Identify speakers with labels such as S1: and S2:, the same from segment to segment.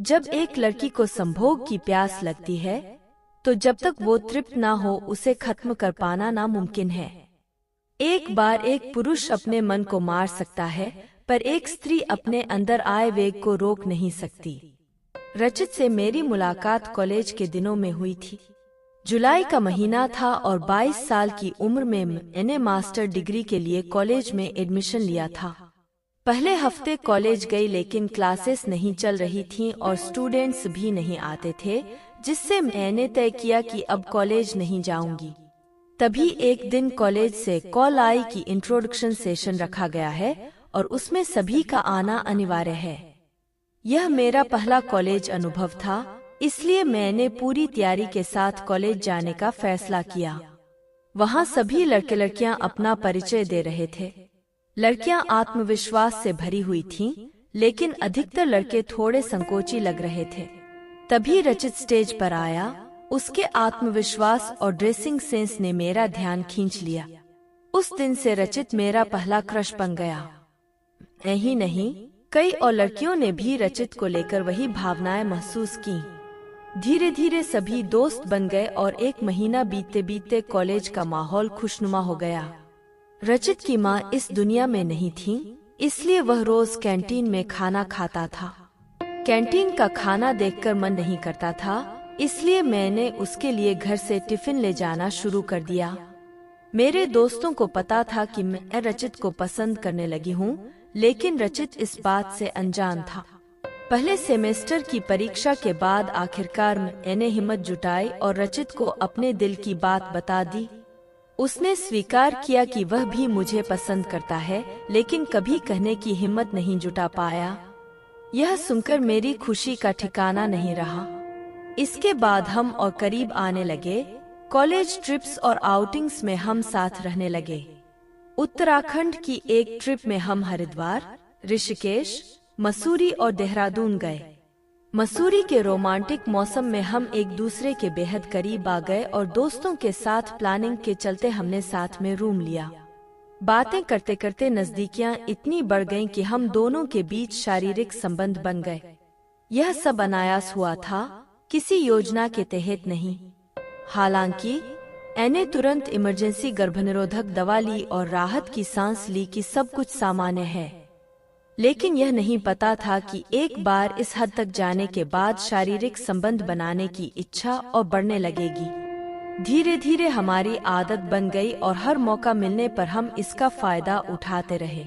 S1: जब एक लड़की को संभोग की प्यास लगती है तो जब तक वो तृप्त ना हो उसे खत्म कर पाना नामुमकिन है। एक बार एक पुरुष अपने मन को मार सकता है पर एक स्त्री अपने अंदर आए वेग को रोक नहीं सकती। रचित से मेरी मुलाकात कॉलेज के दिनों में हुई थी। जुलाई का महीना था और 22 साल की उम्र में मैंने मास्टर डिग्री के लिए कॉलेज में एडमिशन लिया था। पहले हफ्ते कॉलेज गई लेकिन क्लासेस नहीं चल रही थीं और स्टूडेंट्स भी नहीं आते थे, जिससे मैंने तय किया कि अब कॉलेज नहीं जाऊंगी। तभी एक दिन कॉलेज से कॉल आई कि इंट्रोडक्शन सेशन रखा गया है और उसमें सभी का आना अनिवार्य है। यह मेरा पहला कॉलेज अनुभव था, इसलिए मैंने पूरी तैयारी के साथ कॉलेज जाने का फैसला किया। वहाँ सभी लड़के लड़कियाँ अपना परिचय दे रहे थे। लड़कियां आत्मविश्वास से भरी हुई थीं, लेकिन अधिकतर लड़के थोड़े संकोची लग रहे थे। तभी रचित स्टेज पर आया। उसके आत्मविश्वास और ड्रेसिंग सेंस ने मेरा ध्यान खींच लिया। उस दिन से रचित मेरा पहला क्रश बन गया। यही नहीं, कई और लड़कियों ने भी रचित को लेकर वही भावनाएं महसूस की। धीरे धीरे सभी दोस्त बन गए और एक महीना बीतते बीतते कॉलेज का माहौल खुशनुमा हो गया। रचित की माँ इस दुनिया में नहीं थी, इसलिए वह रोज कैंटीन में खाना खाता था। कैंटीन का खाना देखकर मन नहीं करता था, इसलिए मैंने उसके लिए घर से टिफिन ले जाना शुरू कर दिया। मेरे दोस्तों को पता था कि मैं रचित को पसंद करने लगी हूँ, लेकिन रचित इस बात से अनजान था। पहले सेमेस्टर की परीक्षा के बाद आखिरकार मैंने हिम्मत जुटाई और रचित को अपने दिल की बात बता दी। उसने स्वीकार किया कि वह भी मुझे पसंद करता है, लेकिन कभी कहने की हिम्मत नहीं जुटा पाया। यह सुनकर मेरी खुशी का ठिकाना नहीं रहा। इसके बाद हम और करीब आने लगे। कॉलेज ट्रिप्स और आउटिंग्स में हम साथ रहने लगे। उत्तराखंड की एक ट्रिप में हम हरिद्वार, ऋषिकेश, मसूरी और देहरादून गए। मसूरी के रोमांटिक मौसम में हम एक दूसरे के बेहद करीब आ गए और दोस्तों के साथ प्लानिंग के चलते हमने साथ में रूम लिया। बातें करते करते नजदीकियां इतनी बढ़ गईं कि हम दोनों के बीच शारीरिक संबंध बन गए। यह सब अनायास हुआ था, किसी योजना के तहत नहीं। हालांकि मैंने तुरंत इमरजेंसी गर्भनिरोधक दवा ली और राहत की सांस ली कि सब कुछ सामान्य है। लेकिन यह नहीं पता था कि एक बार इस हद तक जाने के बाद शारीरिक संबंध बनाने की इच्छा और बढ़ने लगेगी। धीरे धीरे हमारी आदत बन गई और हर मौका मिलने पर हम इसका फायदा उठाते रहे।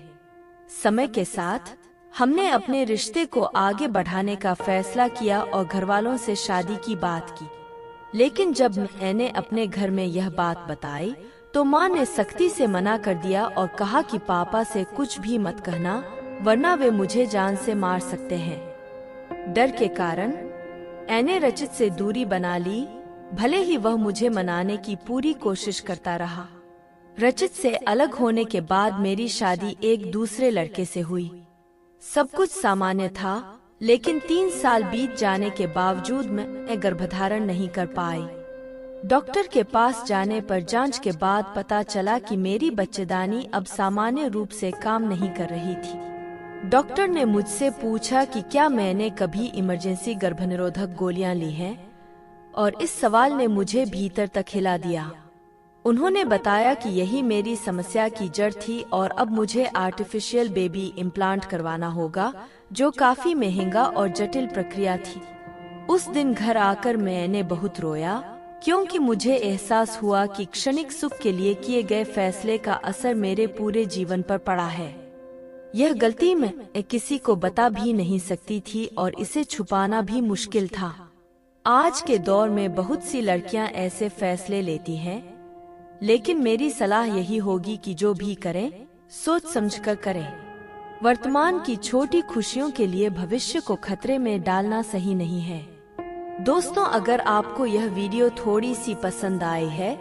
S1: समय के साथ हमने अपने रिश्ते को आगे बढ़ाने का फैसला किया और घरवालों से शादी की बात की। लेकिन जब मैंने अपने घर में यह बात बताई तो माँ ने सख्ती से मना कर दिया और कहा कि पापा से कुछ भी मत कहना, वरना वे मुझे जान से मार सकते हैं। डर के कारण मैंने रचित से दूरी बना ली, भले ही वह मुझे मनाने की पूरी कोशिश करता रहा। रचित से अलग होने के बाद मेरी शादी एक दूसरे लड़के से हुई। सब कुछ सामान्य था, लेकिन 3 साल बीत जाने के बावजूद मैं गर्भधारण नहीं कर पाई। डॉक्टर के पास जाने पर जांच के बाद पता चला कि मेरी बच्चेदानी अब सामान्य रूप से काम नहीं कर रही थी। डॉक्टर ने मुझसे पूछा कि क्या मैंने कभी इमरजेंसी गर्भनिरोधक गोलियां ली हैं, और इस सवाल ने मुझे भीतर तक हिला दिया। उन्होंने बताया कि यही मेरी समस्या की जड़ थी और अब मुझे आर्टिफिशियल बेबी इम्प्लांट करवाना होगा, जो काफी महंगा और जटिल प्रक्रिया थी। उस दिन घर आकर मैंने बहुत रोया, क्योंकि मुझे एहसास हुआ कि क्षणिक सुख के लिए किए गए फैसले का असर मेरे पूरे जीवन पर पड़ा है। यह गलती मैं किसी को बता भी नहीं सकती थी और इसे छुपाना भी मुश्किल था। आज के दौर में बहुत सी लड़कियां ऐसे फैसले लेती हैं, लेकिन मेरी सलाह यही होगी कि जो भी करें सोच समझकर करें। वर्तमान की छोटी खुशियों के लिए भविष्य को खतरे में डालना सही नहीं है। दोस्तों, अगर आपको यह वीडियो थोड़ी सी पसंद आई है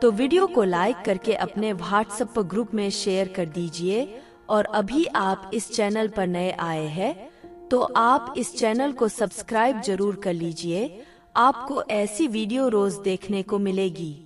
S1: तो वीडियो को लाइक करके अपने व्हाट्सएप ग्रुप में शेयर कर दीजिए, और अभी आप इस चैनल पर नए आए हैं तो आप इस चैनल को सब्सक्राइब जरूर कर लीजिए। आपको ऐसी वीडियो रोज देखने को मिलेगी।